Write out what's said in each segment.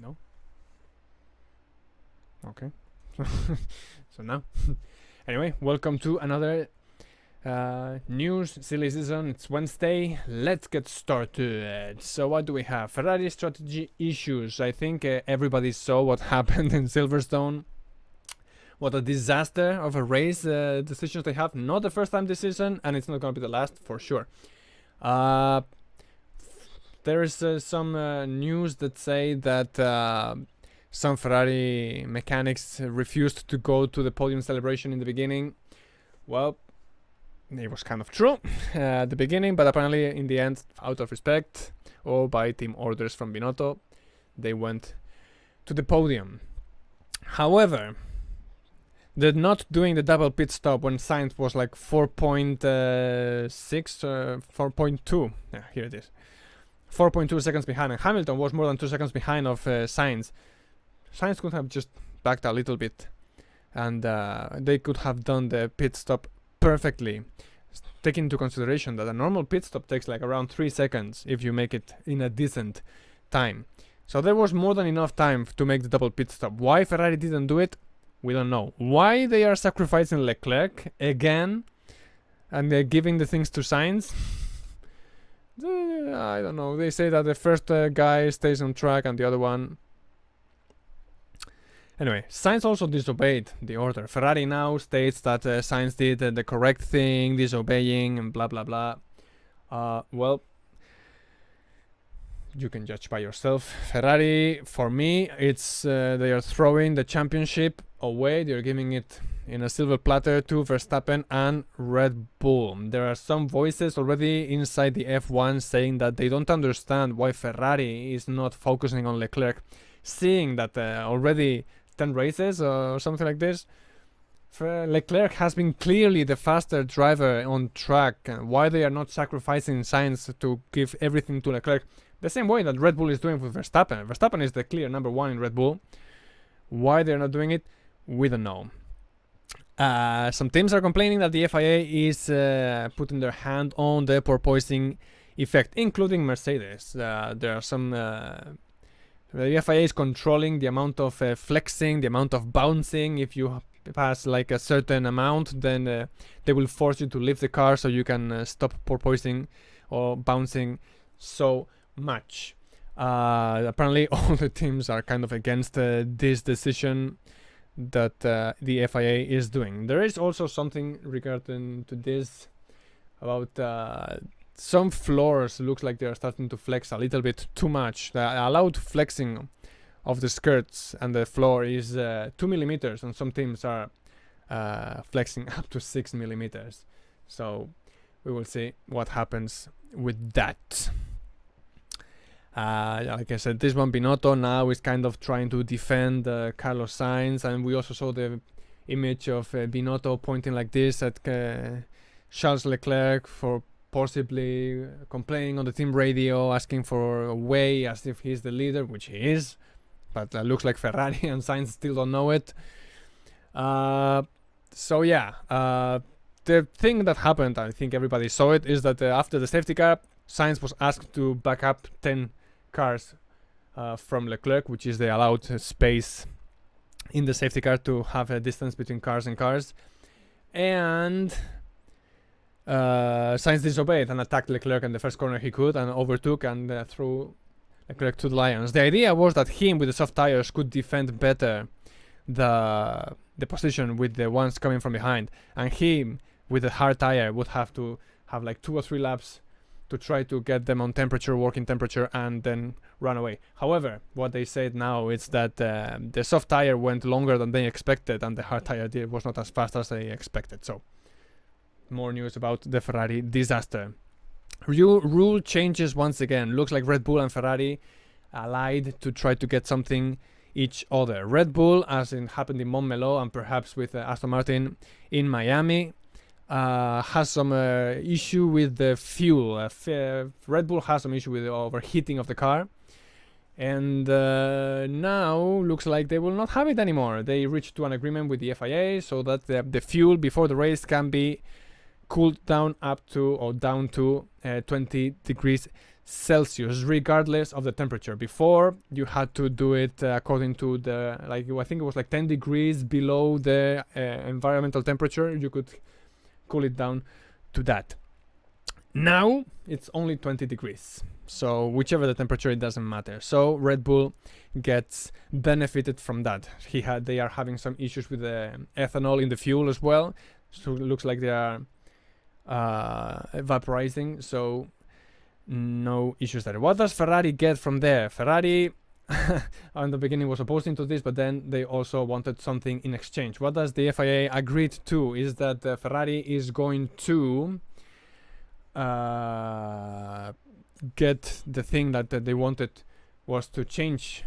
No? Okay. So now. Anyway, welcome to another news silly season. It's Wednesday. Let's get started. So what do we have? Ferrari strategy issues. I think everybody saw what happened in Silverstone. What a disaster of a race decisions they have. Not the first time this season, and it's not going to be the last for sure. There is some news that say that some Ferrari mechanics refused to go to the podium celebration in the beginning. Well, it was kind of true at the beginning, but apparently in the end, out of respect or by team orders from Binotto, they went to the podium. However, they're not doing the double pit stop when Sainz was like 4.6 4.2. Yeah, here it is. 4.2 seconds behind, and Hamilton was more than 2 seconds behind of Sainz. Sainz could have just backed a little bit, and they could have done the pit stop perfectly, taking into consideration that a normal pit stop takes like around 3 seconds if you make it in a decent time. So there was more than enough time to make the double pit stop. Why Ferrari didn't do it, we don't know. Why they are sacrificing Leclerc again, and they're giving the things to Sainz, I don't know. They say that the first guy stays on track and the other one. Anyway, Sainz also disobeyed the order. Ferrari now states that Sainz did the correct thing, disobeying and blah blah blah. Well, you can judge by yourself. Ferrari, for me, it's they are throwing the championship away. They're giving it in a silver platter to Verstappen and Red Bull. There are some voices already inside the F1 saying that they don't understand why Ferrari is not focusing on Leclerc, seeing that already 10 races or something like this, Leclerc has been clearly the faster driver on track. Why they are not sacrificing Sainz to give everything to Leclerc the same way that Red Bull is doing with Verstappen. Verstappen is the clear number one in Red Bull. Why they're not doing it, we don't know. Some teams are complaining that the FIA is putting their hand on the porpoising effect, including Mercedes. There are some the FIA is controlling the amount of flexing, the amount of bouncing. If you pass like a certain amount, then they will force you to leave the car so you can stop porpoising or bouncing so much. Apparently all the teams are kind of against this decision that the FIA is doing. There is also something regarding to this about some floors. Looks like they are starting to flex a little bit too much. The allowed flexing of the skirts and the floor is 2 millimeters, and some teams are flexing up to 6 millimeters. So we will see what happens with that. Like I said, this one Binotto now is kind of trying to defend Carlos Sainz, and we also saw the image of Binotto pointing like this at Charles Leclerc for possibly complaining on the team radio, asking for a way as if he's the leader, which he is, but looks like Ferrari and Sainz still don't know it. So yeah, the thing that happened, I think everybody saw it, is that after the safety car, Sainz was asked to back up 10 cars from Leclerc, which is the allowed space in the safety car to have a distance between cars and cars, and Sainz disobeyed and attacked Leclerc in the first corner he could and overtook and threw Leclerc to the lions. The idea was that him with the soft tires could defend better the position with the ones coming from behind, and him with the hard tire would have to have like 2 or 3 laps to try to get them on temperature, working temperature, and then run away. However, what they said now is that the soft tire went longer than they expected, and the hard tire was not as fast as they expected. So more news about the Ferrari disaster. Rule changes once again. Looks like Red Bull and Ferrari allied to try to get something each other. Red Bull, as it happened in Montmeló and perhaps with Aston Martin in Miami, has some issue with the fuel. Red Bull has some issue with the overheating of the car, and now looks like they will not have it anymore. They reached to an agreement with the FIA so that the fuel before the race can be cooled down up to or down to 20 degrees Celsius, regardless of the temperature. Before, you had to do it according to the, like, I think it was like 10 degrees below the environmental temperature. You could cool it down to that. Now it's only 20 degrees. So whichever the temperature, it doesn't matter. So Red Bull gets benefited from that. They are having some issues with the ethanol in the fuel as well. So it looks like they are vaporizing. So no issues there. What does Ferrari get from there? Ferrari in the beginning was opposing to this, but then they also wanted something in exchange. What does the FIA agreed to is that Ferrari is going to get the thing that they wanted was to change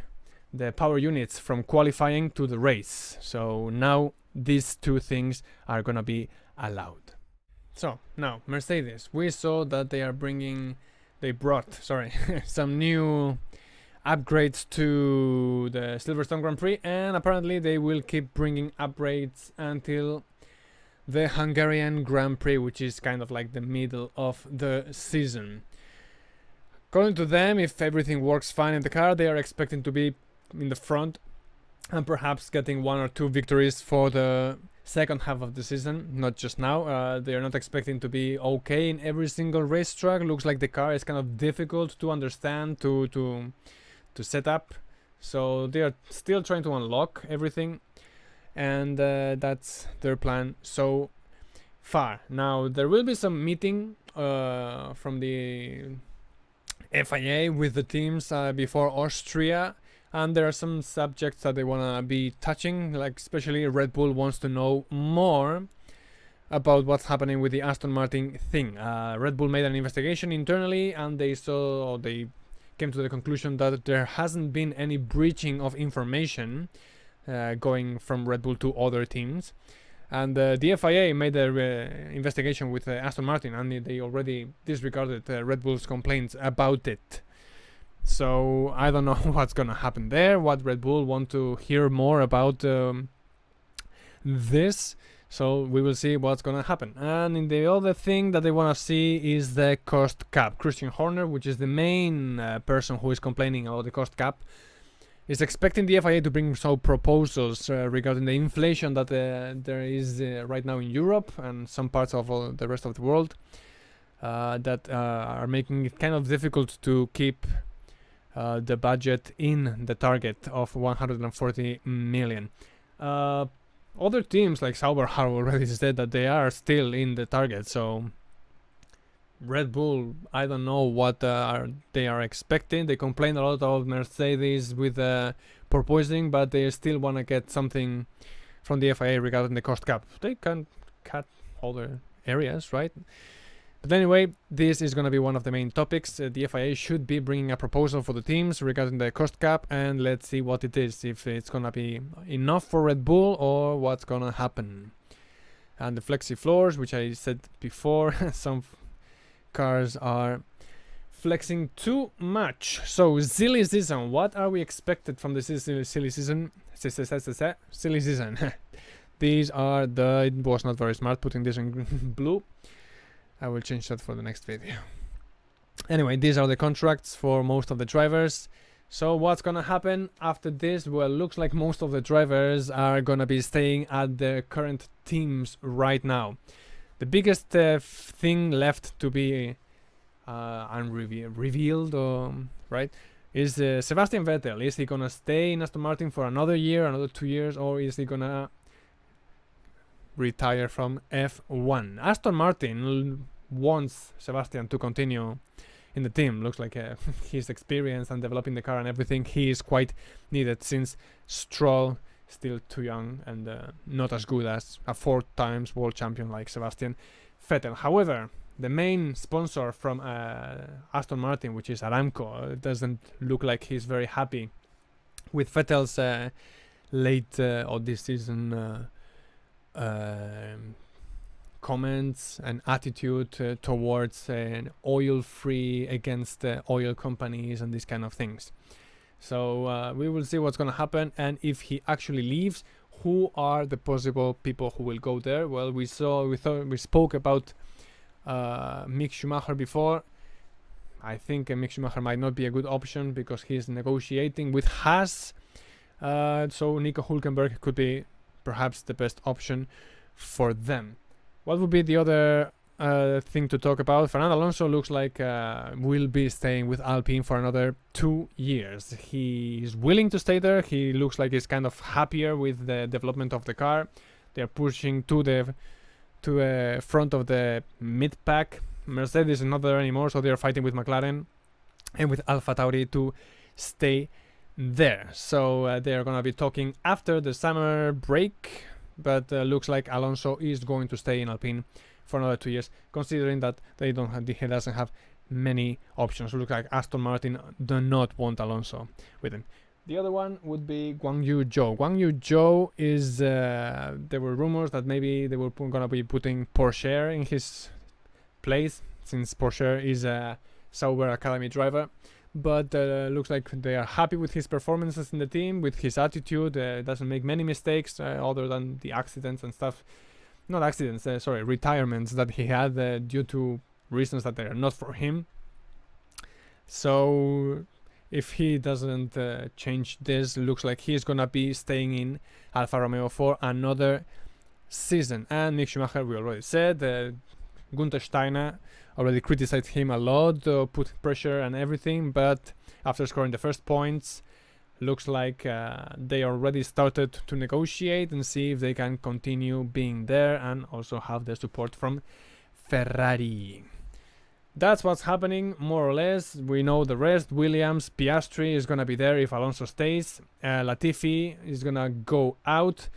the power units from qualifying to the race. So now these two things are gonna be allowed. So now Mercedes, we saw that they brought some new upgrades to the Silverstone Grand Prix, and apparently they will keep bringing upgrades until the Hungarian Grand Prix, which is kind of like the middle of the season. According to them, if everything works fine in the car, they are expecting to be in the front and perhaps getting 1 or 2 victories for the second half of the season, not just now. They are not expecting to be okay in every single racetrack. Looks like the car is kind of difficult to understand, to set up. So they are still trying to unlock everything, and that's their plan so far. Now there will be some meeting from the FIA with the teams before Austria, and there are some subjects that they want to be touching, like especially Red Bull wants to know more about what's happening with the Aston Martin thing. Red Bull made an investigation internally, and they came to the conclusion that there hasn't been any breaching of information going from Red Bull to other teams. And the FIA made an investigation with Aston Martin, and they already disregarded Red Bull's complaints about it. So I don't know what's gonna happen there. What Red Bull want to hear more about this. So we will see what's gonna happen. And in the other thing that they wanna see is the cost cap. Christian Horner, which is the main person who is complaining about the cost cap, is expecting the FIA to bring some proposals regarding the inflation that there is right now in Europe and some parts of the rest of the world that are making it kind of difficult to keep the budget in the target of 140 million. Other teams like Sauber have already said that they are still in the target, so Red Bull, I don't know what they are expecting. They complain a lot about Mercedes with porpoising, but they still want to get something from the FIA regarding the cost cap. They can cut other areas, right? But anyway, this is going to be one of the main topics. The FIA should be bringing a proposal for the teams regarding the cost cap, and let's see what it is, if it's going to be enough for Red Bull or what's going to happen. And the flexi floors, which I said before, some cars are flexing too much. So silly season, what are we expected from the silly season? Silly season. These are it was not very smart putting this in blue. I will change that for the next video. Anyway, these are the contracts for most of the drivers. So what's gonna happen after this? Well, looks like most of the drivers are gonna be staying at their current teams right now. The biggest thing left to be revealed, right, is Sebastian Vettel. Is he gonna stay in Aston Martin for another year, another 2 years, or is he gonna retire from F1? Aston Martin wants Sebastian to continue in the team. Looks like his experience and developing the car and everything, he is quite needed, since Stroll still too young and not as good as a 4 times world champion like Sebastian Vettel. However, the main sponsor from Aston Martin, which is Aramco, it doesn't look like he's very happy with Vettel's late or this season comments and attitude towards oil-free, against oil companies and these kind of things. So we will see what's going to happen, and if he actually leaves, who are the possible people who will go there? Well, we spoke about Mick Schumacher before. I think Mick Schumacher might not be a good option because he's negotiating with Haas. So Nico Hülkenberg could be perhaps the best option for them. What would be the other thing to talk about? Fernando Alonso looks like will be staying with Alpine for another 2 years. He is willing to stay there. He looks like he's kind of happier with the development of the car. They're pushing to the front of the mid-pack. Mercedes is not there anymore, so they're fighting with McLaren and with AlphaTauri to stay there. So they're gonna be talking after the summer break, but looks like Alonso is going to stay in Alpine for another 2 years, considering that he doesn't have many options. Looks like Aston Martin do not want Alonso with him. The other one would be Guan Yu Zhou. Guan Yu Zhou is there were rumors that maybe they were gonna be putting Porsche in his place, since Porsche is a Sauber Academy driver. But looks like they are happy with his performances in the team, with his attitude. Doesn't make many mistakes other than the accidents and stuff. Not accidents, sorry, retirements that he had due to reasons that are not for him. So if he doesn't change this, looks like he's gonna be staying in Alfa Romeo for another season. And Mick Schumacher, we already said, Gunther Steiner already criticized him a lot, put pressure and everything, but after scoring the first points, looks like they already started to negotiate and see if they can continue being there and also have the support from Ferrari. That's what's happening, more or less. We know the rest. Williams, Piastri is gonna be there if Alonso stays. Latifi is gonna go out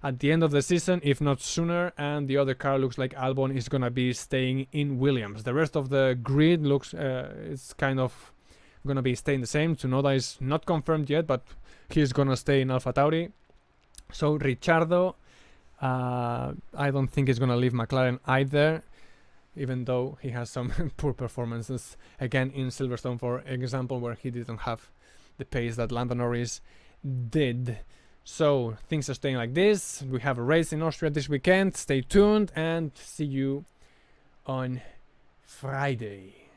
at the end of the season, if not sooner, and the other car looks like Albon is gonna be staying in Williams. The rest of the grid looks it's kind of gonna be staying the same. Tsunoda is not confirmed yet, but he's gonna stay in AlphaTauri. So Ricciardo, I don't think he's gonna leave McLaren either, even though he has some poor performances again in Silverstone, for example, where he didn't have the pace that Lando Norris did. So things are staying like this. We have a race in Austria this weekend. Stay tuned and see you on Friday.